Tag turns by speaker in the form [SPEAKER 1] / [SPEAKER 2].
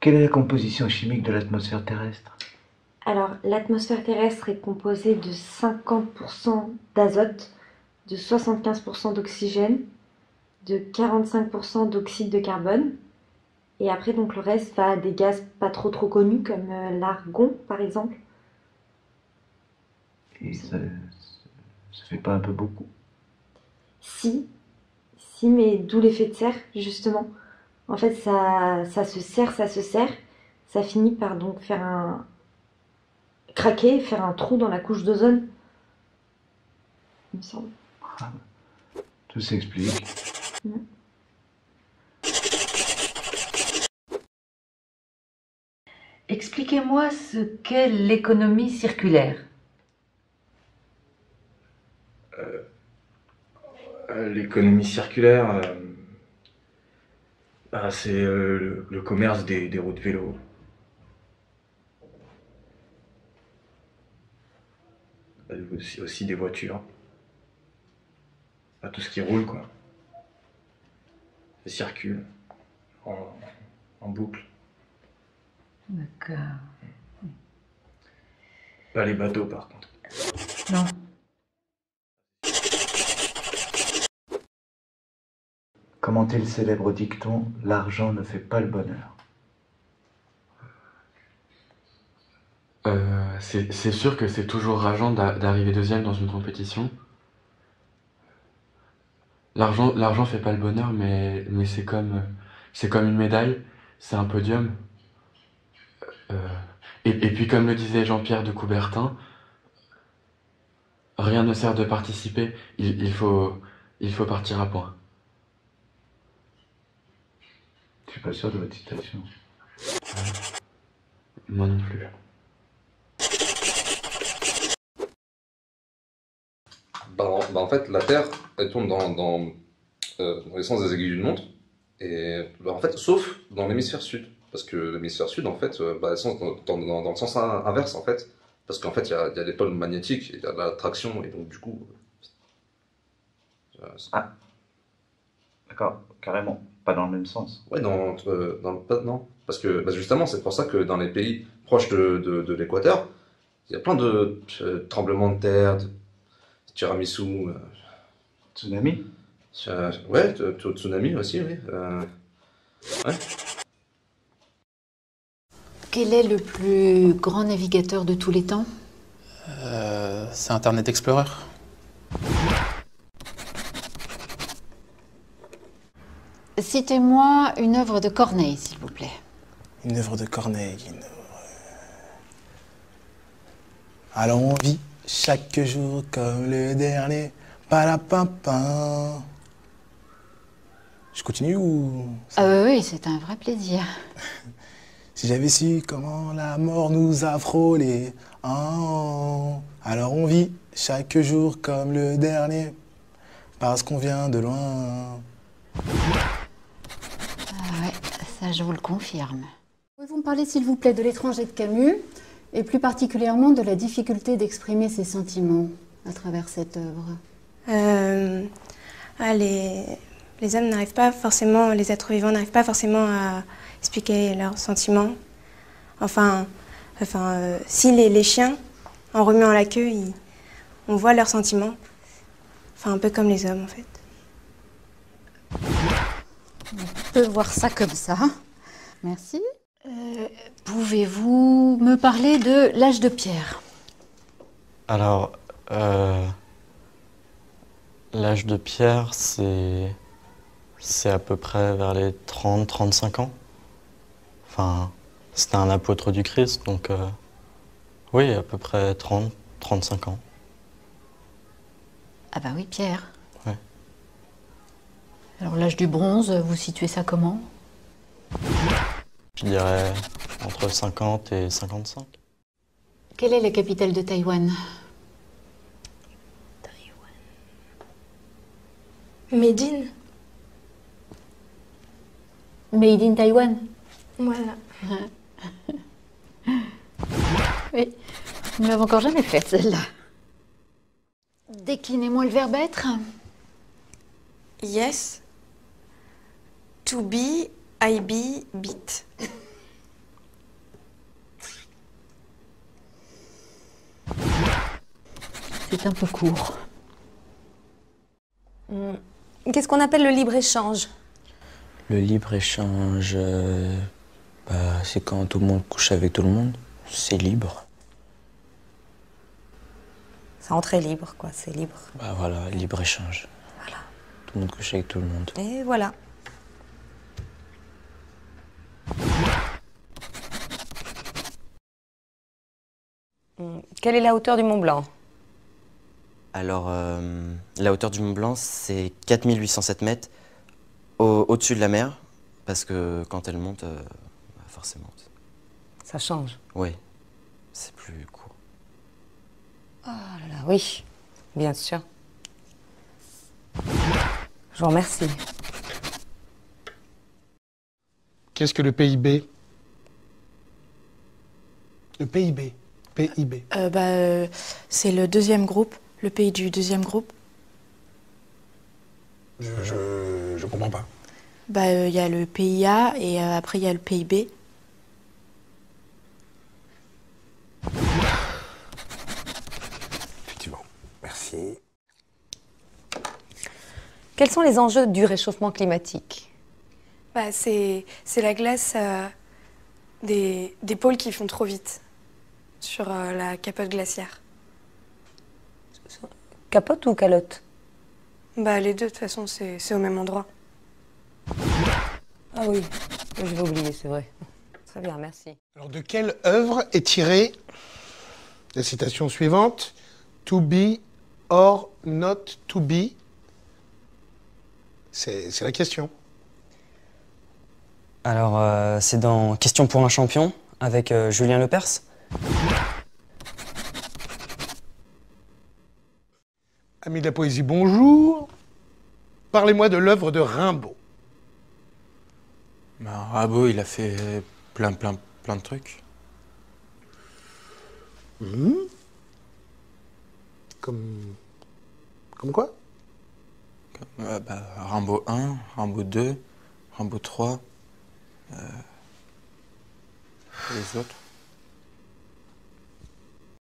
[SPEAKER 1] Quelle est la composition chimique de l'atmosphère terrestre?
[SPEAKER 2] Alors, l'atmosphère terrestre est composée de 50% d'azote, de 75% d'oxygène, de 45% d'oxyde de carbone. Et après, donc, le reste va à des gaz pas trop connus, comme l'argon, par exemple.
[SPEAKER 1] Et ça fait pas un peu beaucoup?
[SPEAKER 2] Si, si, mais d'où l'effet de serre, justement. En fait, ça se serre, ça finit par donc faire un craquer, faire un trou dans la couche d'ozone, il me semble.
[SPEAKER 1] Ah, tout s'explique.
[SPEAKER 2] Mm.
[SPEAKER 3] Expliquez-moi ce qu'est l'économie circulaire.
[SPEAKER 4] L'économie circulaire, c'est le commerce des roues de vélo. Aussi des voitures. Tout ce qui roule, quoi. Ça circule en boucle.
[SPEAKER 3] D'accord.
[SPEAKER 4] Pas les bateaux, par contre.
[SPEAKER 3] Non.
[SPEAKER 1] Comment est le célèbre dicton « L'argent ne fait pas le bonheur ».
[SPEAKER 5] C'est sûr que c'est toujours rageant d'arriver deuxième dans une compétition. L'argent fait pas le bonheur, mais c'est comme une médaille, c'est un podium. Et puis comme le disait Jean-Pierre de Coubertin, rien ne sert de participer, il faut partir à point.
[SPEAKER 1] Je suis pas sûr de votre citation.
[SPEAKER 5] Moi non plus.
[SPEAKER 6] En fait, la Terre, elle tourne dans le sens des aiguilles d'une montre, et en fait, sauf dans l'hémisphère sud. Parce que l'hémisphère sud, en fait, elle sens dans le sens inverse, en fait. Parce qu'en fait, il y a des pôles magnétiques, il y a de l'attraction, et donc du coup...
[SPEAKER 1] Ah, d'accord, carrément, pas dans le même sens.
[SPEAKER 6] Ouais, non. Parce que justement, c'est pour ça que dans les pays proches de l'équateur, il y a plein de tremblements de terre, de tiramisu...
[SPEAKER 1] Tsunami?
[SPEAKER 6] Ouais, tsunami aussi, oui. Ouais.
[SPEAKER 7] Quel est le plus grand navigateur de tous les temps?
[SPEAKER 8] C'est Internet Explorer.
[SPEAKER 7] Citez-moi une œuvre de Corneille, s'il vous plaît.
[SPEAKER 8] Une œuvre de Corneille. Alors on vit chaque jour comme le dernier. Palapapin. Je continue ou...
[SPEAKER 7] Oui, c'est un vrai plaisir.
[SPEAKER 8] Si j'avais su comment la mort nous a frôlés, alors on vit chaque jour comme le dernier, parce qu'on vient de loin.
[SPEAKER 7] Ouais, ça je vous le confirme.
[SPEAKER 9] Pouvez-vous me parler, s'il vous plaît, de l'étranger de Camus, et plus particulièrement de la difficulté d'exprimer ses sentiments à travers cette œuvre?
[SPEAKER 10] Les hommes n'arrivent pas forcément, les êtres vivants n'arrivent pas forcément à expliquer leurs sentiments. Enfin, si les chiens, en remuant la queue, on voit leurs sentiments. Enfin, un peu comme les hommes, en fait.
[SPEAKER 7] On peut voir ça comme ça. Merci. Pouvez-vous me parler de l'âge de pierre?
[SPEAKER 5] Alors, l'âge de pierre, c'est à peu près vers les 30-35 ans. Enfin, c'était un apôtre du Christ, donc oui, à peu près 30-35 ans.
[SPEAKER 7] Ah bah oui, Pierre.
[SPEAKER 5] Ouais.
[SPEAKER 7] Alors l'âge du bronze, vous situez ça comment?
[SPEAKER 5] Je dirais entre 50 et 55.
[SPEAKER 7] Quelle est la capitale de Taïwan?
[SPEAKER 10] Médine.
[SPEAKER 7] Made in Taïwan.
[SPEAKER 10] Voilà.
[SPEAKER 7] Oui, nous l'avons encore jamais faite, celle-là. Déclinez-moi le verbe être.
[SPEAKER 10] Yes. To be, I be, beat.
[SPEAKER 7] est un peu court.
[SPEAKER 11] Qu'est-ce qu'on appelle le libre-échange?
[SPEAKER 12] Le libre-échange, c'est quand tout le monde couche avec tout le monde. C'est libre.
[SPEAKER 11] C'est entrée libre, quoi, c'est libre.
[SPEAKER 12] Bah voilà, libre-échange.
[SPEAKER 11] Voilà.
[SPEAKER 12] Tout le monde couche avec tout le monde.
[SPEAKER 11] Et voilà. Quelle est la hauteur du Mont Blanc?
[SPEAKER 13] Alors, la hauteur du Mont Blanc, c'est 4807 mètres au-dessus de la mer, parce que quand elle monte, forcément.
[SPEAKER 11] Ça change.
[SPEAKER 13] Oui, c'est plus court.
[SPEAKER 11] Ah là là, oui, bien sûr. Je vous remercie.
[SPEAKER 14] Qu'est-ce que le PIB? Le PIB. PIB.
[SPEAKER 15] C'est le deuxième groupe, le pays du deuxième groupe.
[SPEAKER 14] Je comprends pas.
[SPEAKER 15] Il y a le PIA et après il y a le PIB.
[SPEAKER 14] Effectivement. Merci.
[SPEAKER 11] Quels sont les enjeux du réchauffement climatique?
[SPEAKER 10] C'est la glace des pôles qui font trop vite sur la capote glaciaire.
[SPEAKER 11] Capote ou calotte?
[SPEAKER 10] Les deux, de toute façon, c'est au même endroit.
[SPEAKER 11] Ah oui, je vais oublier, c'est vrai. Très bien, merci.
[SPEAKER 14] Alors, de quelle œuvre est tirée la citation suivante? To be or not to be? C'est la question.
[SPEAKER 16] Alors, c'est dans Question pour un champion, avec Julien Lepers.
[SPEAKER 14] Amis de la poésie, bonjour. Parlez-moi de l'œuvre de Rimbaud.
[SPEAKER 5] Rimbaud, il a fait plein de trucs.
[SPEAKER 14] Comme quoi?
[SPEAKER 5] Rimbaud 1, Rimbaud 2, Rimbaud 3, les autres.